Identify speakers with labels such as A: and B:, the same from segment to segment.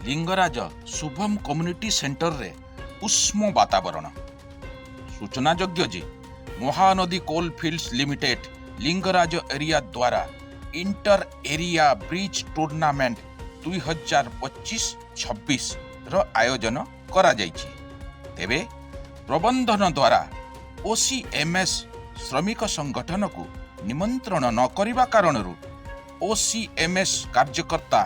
A: Lingaraj Shubham community centre रे उष्म वातावरण। सूचनायोग्य जे Mahanadi coalfields limited Lingaraj area द्वारा इंटर एरिया ब्रिज टूर्नामेंट 2025-26 रो आयोजन करा जायछि। तेबे प्रबंधन द्वारा ओसीएमएस श्रमिक संगठन को निमंत्रण न करिबा कारणरू ओसीएमएस कार्यकर्ता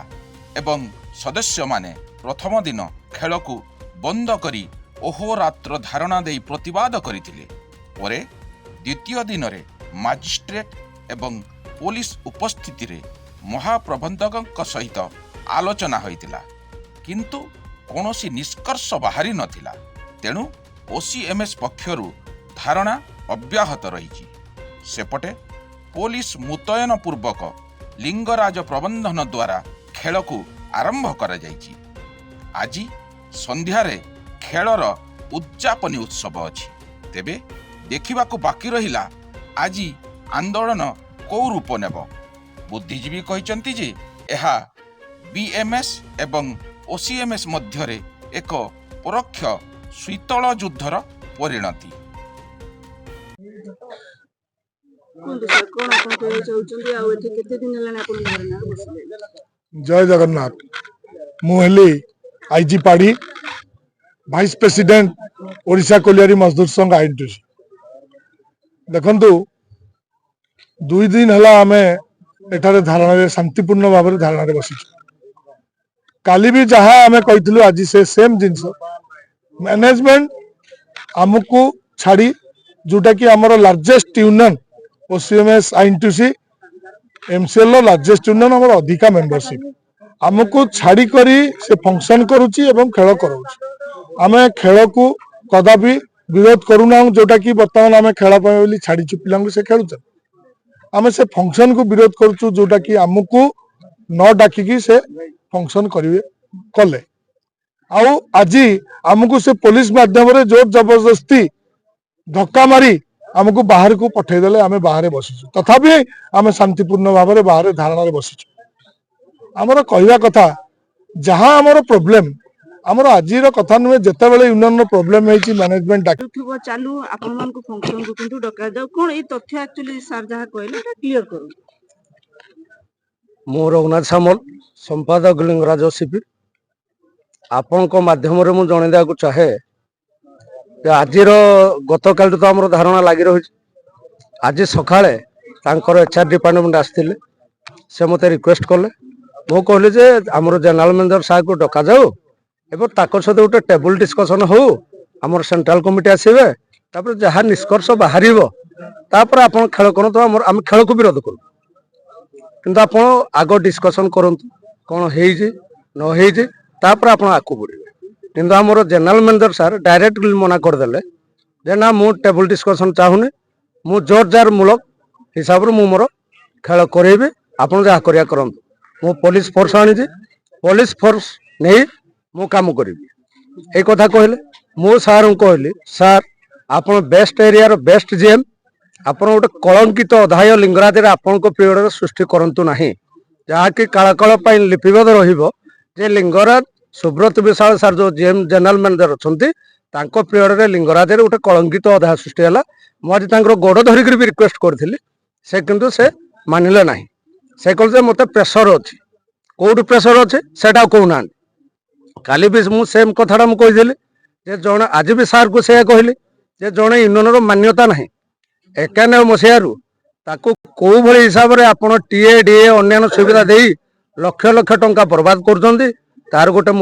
A: एवं सदस्य माने प्रथम दिन खेल को बंद करी अहोरात्र धारणा दे प्रतिवाद करथिले। परे द्वितीय दिन रे मजिस्ट्रेट एवं पुलिस उपस्थिति रे महाप्रबंधक सहित आलोचना होइतिला, किंतु कौनसी निष्कर्ष बाहरी नथिला। तेणु ओसीएमएस पक्षरु धारणा अब्याहत रही। सेपटे पुलिस मुतयन पूर्वक लिंगराज प्रबंधन द्वारा खेल को आरंभ करा जायछि। आज संध्यारे खेलर उद्यापनी उत्सव अछि। तेबे देखिबा को बाकी रहिला आज आंदोलन को रूप नेब। बुद्धिजीवी कहिसंती जे एहा बीएमएस एवं ओसीएमएस मध्यरे एक परोक्ष शीतल युद्धर परिणति।
B: जय जगन्नाथ। मुहली आईजी पाड़ी वाइस प्रेसिडेंट ओडिशा कोलियारी मजदूर संघ आईएनटीसी। देखंतु 2 दिन हला आमे एठारे धारणा शांतिपूर्ण भाव में धारणा बसी। काली भी जहाँ आमे कहितलु आज से सेम जिनस मैनेजमेंट आमको छाड़ी जोटा कि आमर largest union OCMS INTC MCL largest union आमर अधिका मेंबरशिप आमको छाड़ी करी से फंक्शन करुची एवं खेल करुची। आमे खेल को कदापि विरोध करूना, जोटा कि बर्तमान आमे खेल बोली छाड़ी पिला से खेलुचे। आमे से फंक्शन को विरोध करुचु, जोटा कि आमको न डाकिकी से फंक्शन करिवे कले। आउ आज आमको से पुलिस माध्यम रे जोर जबरदस्ती धक्का मारी आमको बाहर को पठेदेले आमे बाहर बसीचु। तथापि आमे शांतिपूर्ण भाव में बाहर धारणा बसीचु। आमर कहवा कथा जहाँ आमर प्रोब्लेम आमर आज कथा नुहे जिते बड़े यूनियन प्रोब्लेम है मैनेजमेंट
C: चालू आपण मान को फंक्शन को किंतु डका जाऊ कोन ए तथ्य एक्चुअली सर जहा कहले क्लियर करू।
D: मो रघुनाथ सामल संपादक लिंगराज शिविर आपण को माध्यम रे मु जणे देବାକୁ चाहे आज गत काल तो आम धारणा लगी रही। आज सकाळे तांकर एचआर डिपार्टमेंट आसथिले से मते रिक्वेस्ट कले। मु कहली जे आमर जनरल मैनेजर साहब को डका जाऊ एवं ताकर सहित गोटे टेबुल डिस्कसन हो, आमर सेंट्रल कमिटी आसबे तापर जहाँ निष्कर्ष बाहर तापर आपण खेल करत आम खेल को विरोध करू। किंतु आपण आग डिस्कसन करंतु कौन हेइजे न हेइजे तापर आपण आकु बढ़िबे। किंतु आमर जनरल मैनेजर सार डायरेक्टली मना करदेले जे ना मु टेबुल डिस्कसन चाहूनी, मु जोर जार मूलक हिसाब रे मु मोर खेल करेबे, आपण जहा करिया करंतु। मु पुलिस फोर्स आनी जे पुलिस फोर्स नहीं मु काम करिबी ए कथा कहले। मु सार कहली सार आपण बेस्ट एरिया रो बेस्ट जीएम, आपण गोटे कलंकित अध्याय लिंगराज रे आपण को पीरियड सृष्टि करंतु नाही, जहा कि कालकाल पई लिपिबद्ध रहिबो जे लिंगराज सुब्रत विशाल सार जो जीएम जनरल मैनेजर अछंती तांको पीरियड रे लिंगराज रे गोटे कलंकित अध्याय सृष्टि हला। मु आज तांकर गोड़ धरिक भी रिक्वेस्ट करथिली, से किंतु से मानिले नाही। से कहले मते प्रेशर अछि, कोड प्रेशर अछि सेटा कहूना। काली भी मु सेम कथाटा मु कहिदेली जे जण आज भी सार को से कहली जे जणे यूनियन रो मान्यता नाही 91 मसियारू ताको को भली हिसाब रे आपण टीए डीए अन्य सुविधा देई लक्ष लक्ष टंका बर्बाद करजंदी। तार गोटे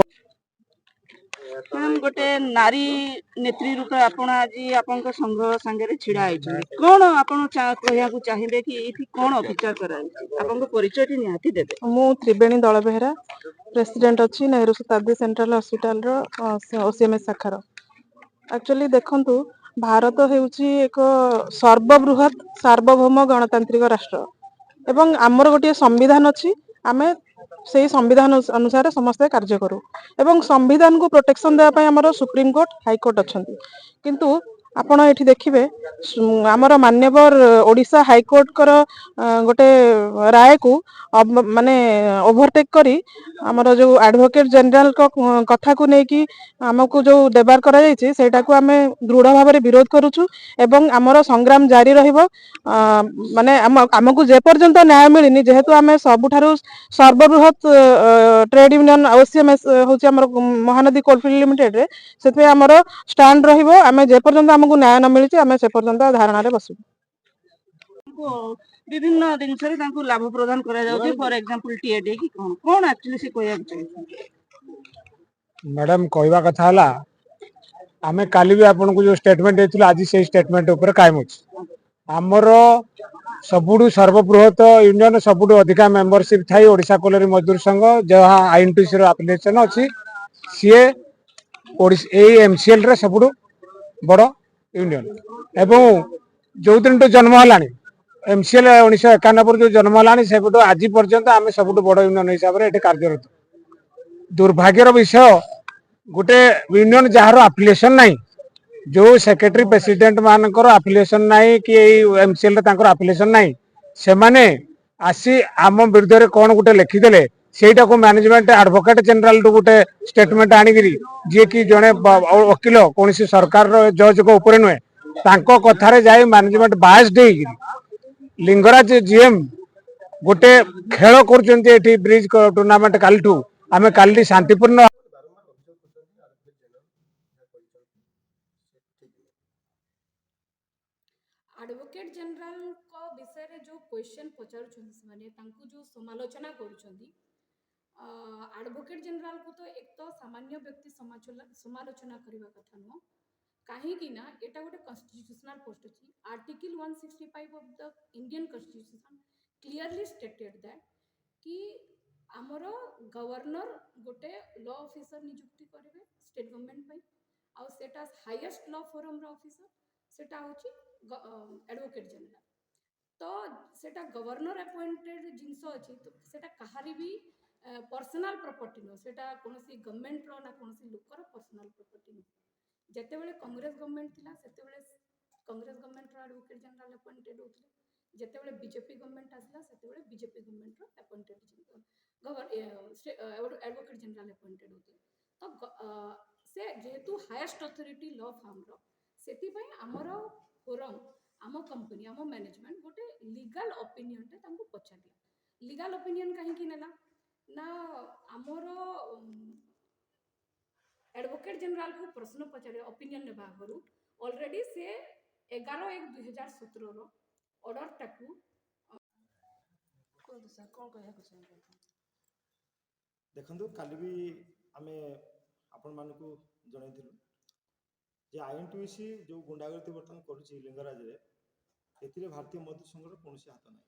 C: मैम गोटे नारी नेत्री रूप आपण आज आपण को संघ संगे छिड़ा आइछन, कोन आपण कहया को चाहिबे कि एथि कोन ऑफिसर कराई आपण को परिचय टी निहाती देबे।
E: मु त्रिवेणी दल बेहरा प्रेसिडेंट अच्छी नेहरू शताब्दी सेंट्रल हॉस्पिटल रो ओसीएमएस शाखार। एक्चुअली देखंतु भारत हेउची एक सर्वबृहत सार्वभौम गणतांत्रिक राष्ट्र एवं आमर गोटे संविधान अच्छी। आमे से संविधान अनुसार समस्त कार्य करू एवं संविधान को प्रोटेक्शन देवाई आमर सुप्रीम कोर्ट हाईकोर्ट अच्छा। किंतु आपण एठी देखिबे आमर मान्यवर ओडिशा हाईकोर्ट कर गोटे राय को माने ओभरटेक करी ଆମର ଯୋଉ ଆଡଭୋକେଟ ଜେନେରାଲଙ୍କ କଥାକୁ ନେଇକି ଆମକୁ ଯୋଉ ଦେବାର କରାଯାଇଛି ସେଇଟାକୁ ଆମେ ଦୃଢ ଭାବରେ ବିରୋଧ କରୁଛୁ ଏବଂ ଆମର ସଂଗ୍ରାମ ଜାରି ରହିବ। ମାନେ ଆମକୁ ଯେପର୍ଯ୍ୟନ୍ତ ନ୍ୟାୟ ମିଳିନି, ଯେହେତୁ ଆମେ ସବୁଠାରୁ ସର୍ବବୃହତ ଟ୍ରେଡ୍ ୟୁନିୟନ OCMS ହଉଛି ଆମର ମହାନଦୀ କୋଲଫିଲ୍ଡ ଲିମିଟେଡରେ, ସେଥିପାଇଁ ଆମର ଷ୍ଟାଣ୍ଡ ରହିବ। ଆମେ ଯେପର୍ଯ୍ୟନ୍ତ ଆମକୁ ନ୍ୟାୟ ନ ମିଳିଛି ଆମେ ସେ ପର୍ଯ୍ୟନ୍ତ ଧାରଣାରେ ବସିବୁ।
C: ବିଭିନ୍ନ ଜିନିଷରେ ତାଙ୍କୁ ଲାଭ ପ୍ରଦାନ କରାଯାଉଛି, ଫର ଏକ୍ସାମ୍ପଲ ଟିଏଡି କି କଣ କଣ ଆକ୍ଚୁଆଲି ସେ କହିବାକୁ ଚାହୁଁଛନ୍ତି?
B: ମ୍ୟାଡାମ କହିବା କଥା ହେଲା, ଆମେ କାଲି ବି ଆପଣଙ୍କୁ ଯୋଉ ଷ୍ଟେଟମେଣ୍ଟ ଦେଇଥିଲୁ ଆଜି ସେଇ ଷ୍ଟେଟମେଣ୍ଟ ଉପରେ କାଏମ ଅଛି। ଆମର ସବୁଠୁ ସର୍ବବୃହତ ୟୁନିୟନ, ସବୁଠୁ ଅଧିକା ମେମ୍ବରସିପ ଥାଇ ଓଡ଼ିଶା କୋଇଲାରୀ ମଜଦୁର ସଂଘ ଯାହା INTUC ର ଆପ୍ଲିକେସନ ଅଛି, ସିଏ ଏଇ MCL ରେ ସବୁଠୁ ବଡ଼ ୟୁନିୟନ ଏବଂ ଯୋଉ ଦିନଠୁ ଜନ୍ମ ହେଲାଣି MCL 1991 ଯୋଉ ଜନ୍ମ ହେଲାଣି ସେବେଠୁ ଆଜି ପର୍ଯ୍ୟନ୍ତ ଆମେ ସବୁଠୁ ବଡ଼ ୟୁନିୟନ ହିସାବରେ ଏଠି କାର୍ଯ୍ୟରତ। ଦୁର୍ଭାଗ୍ୟର ବିଷୟ, ଗୋଟେ ୟୁନିୟନ ଯାହାର ଆଫିଲିଏସନ ନାହିଁ, ଯୋଉ ସେକ୍ରେଟାରୀ ପ୍ରେସିଡେଣ୍ଟ ମାନଙ୍କର ଆଫିଲିଏସନ ନାହିଁ କି ଏଇ MCL ରେ ତାଙ୍କର ଆଫିଲିଏସନ ନାହିଁ, ସେମାନେ ଆସି ଆମ ବିରୁଦ୍ଧରେ କଣ ଗୋଟେ ଲେଖିଦେଲେ, ସେଇଟାକୁ ମ୍ୟାନେଜମେଣ୍ଟ ଆଡଭୋକେଟ ଜେନେରାଲଠୁ ଗୋଟେ ଷ୍ଟେଟମେଣ୍ଟ ଆଣିକିରି, ଯିଏକି ଜଣେ ଓକିଲ, କୌଣସି ସରକାରର ଜଜଙ୍କ ଉପରେ ନୁହେଁ, ତାଙ୍କ କଥାରେ ଯାଇ ମ୍ୟାନେଜମେଣ୍ଟ ବାୟସ ଦେଇକିରି ଲିଙ୍ଗରାଜ GM ଗୋଟେ ଖେଳ କରୁଛନ୍ତି ଏଠି ବ୍ରିଜ ଟୁର୍ଣ୍ଣାମେଣ୍ଟ କାଲିଠୁ। ଆମେ କାଲି ଶାନ୍ତିପୂର୍ଣ୍ଣ
F: ଆଡଭୋକେଟ୍ ଜେନେରାଲଙ୍କ ବିଷୟରେ ଯେଉଁ କ୍ୱେଶ୍ଚନ୍ ପଚାରୁଛନ୍ତି ସେମାନେ, ତାଙ୍କୁ ଯେଉଁ ସମାଲୋଚନା କରୁଛନ୍ତି, ଆଡଭୋକେଟ୍ ଜେନେରାଲକୁ ତ ଏକ ତ ସାମାନ୍ୟ ବ୍ୟକ୍ତି ସମାଲୋଚନା କରିବା କଥା ନୁହଁ। କାହିଁକି ନା ଏଟା ଗୋଟେ କନଷ୍ଟିଟ୍ୟୁସନାଲ ପୋଷ୍ଟ ଅଛି। Article 165 of the Indian constitution clearly stated that କି ଆମର ଗଭର୍ଣ୍ଣର ଗୋଟେ ଲ ଅଫିସର ନିଯୁକ୍ତି କରିବେ ଷ୍ଟେଟ୍ ଗଭର୍ଣ୍ଣମେଣ୍ଟ ପାଇଁ, ଆଉ ସେଟା ହାଇଏଷ୍ଟ ଲ ଫୋରମର ଅଫିସର ସେଟା ହେଉଛି ଆଡଭୋକେଟ୍ ଜେନେରାଲ। ତ ସେଟା ଗଭର୍ଣ୍ଣର ଆପଏଣ୍ଟେଡ୍ ଜିନିଷ ଅଛି, ତ ସେଟା କାହାରି ବି पर्सनाल प्रॉपर्टी नुह, सेटा कौनसी गवर्नमेंट रो ना कौनसी लोकर पर्सनाल प्रॉपर्टी नुह। जेतेबेले कांग्रेस गवर्नमेंट थिला सेतेबेले कांग्रेस गवर्नमेंट रो एडवोकेट जनरल अपॉइंटेड होथिले, जेतेबेले बीजेपी गवर्नमेंट आसला सेतेबेले बीजेपी गवर्नमेंट रो अपॉइंटेड एडवोकेट जनरल अपॉइंटेड होथिले। तो से जेहेतु हाईएस्ट अथॉरिटी लॉ फर्म रो, सेति पई हमरो फोरम आम कंपनी आम मैनेजमेंट गोटे लीगल ओपिनियन टे तांको पछादिया। लीगल ओपिनियन कहीं की नेला ना आमर एडवोकेट जनरल को प्रश्न पचारे ओपिनियन ने बाहर ऑलरेडी से 11/1/2017 ऑर्डर टाकू
G: देखो काली भी आमे आपण मानक जनइलु जे INTUC जो गुंडागर्दी बर्तमान करुच्ची लिंगराज रे भारतीय मजदूर संघर कौन हाथ ना।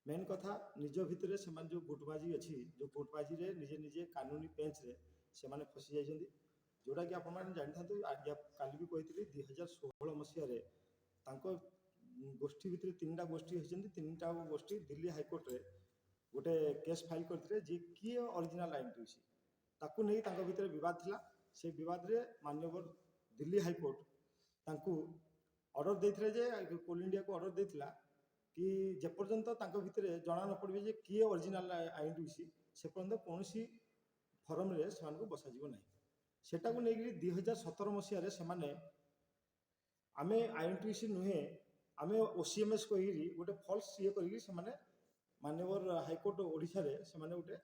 G: मेन कथा निज भितर से जो गुटबाजी अच्छी, जो गुटबाजी रे निजे निजे कानूनी पेंच रे से माने फसी जाइछन्ती, जोटा कि आपण माने जानि थांतु काली भी कहितली 2016 मसिया रे तांको गोष्ठी भितर तीनटा गोष्ठी होइछन्ती। तीनटा गोष्ठी दिल्ली हाईकोर्ट रे गोटे केस फाइल करथिले जे किए ओरिजिनल INTUC ताकू नहीं तांको भितर विवाद थिला। से विवाद रे माननीय दिल्ली हाईकोर्ट तांको ऑर्डर देथिले जे कोल इंडिया को ऑर्डर देथिला कि जेपर्यंत तांको भितर जना न पड़े जे किए ओरिजिनल INTUC से पर्यंत कौनसी फॉरम रे सेमानकु बसाजिबो नाही। सेटाकू नेगिरी 2017 मसिया रे सेमाने आमे INTUC नुहे आमे OCMS कहिरी गोटे फॉल्स ये करिगी सेमाने माननीय हाईकोर्ट ओडिशा रे सेमाने गोटे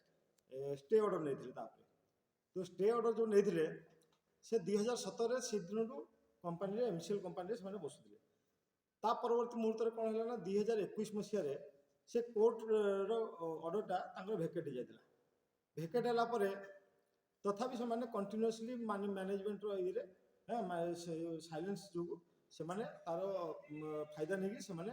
G: स्टे ऑर्डर नेथिले। तापर तो स्टे ऑर्डर जो नेथिले से 2017 रे से दिनटू कंपनी रे MCL कंपनी रे सेमाने बसुथिले। ता परवर्ती मुहूर्त रे कोन हला ना 2021 मसिया रे से कोर्ट रो ऑर्डरटा तांकर भेकेट हो जायतिला। भेकेट हला परे तथापि से माने कंटिन्यूअसली माने मैनेजमेंट रो ये रे साइलेंस जो से माने तारो फायदा नेगी से माने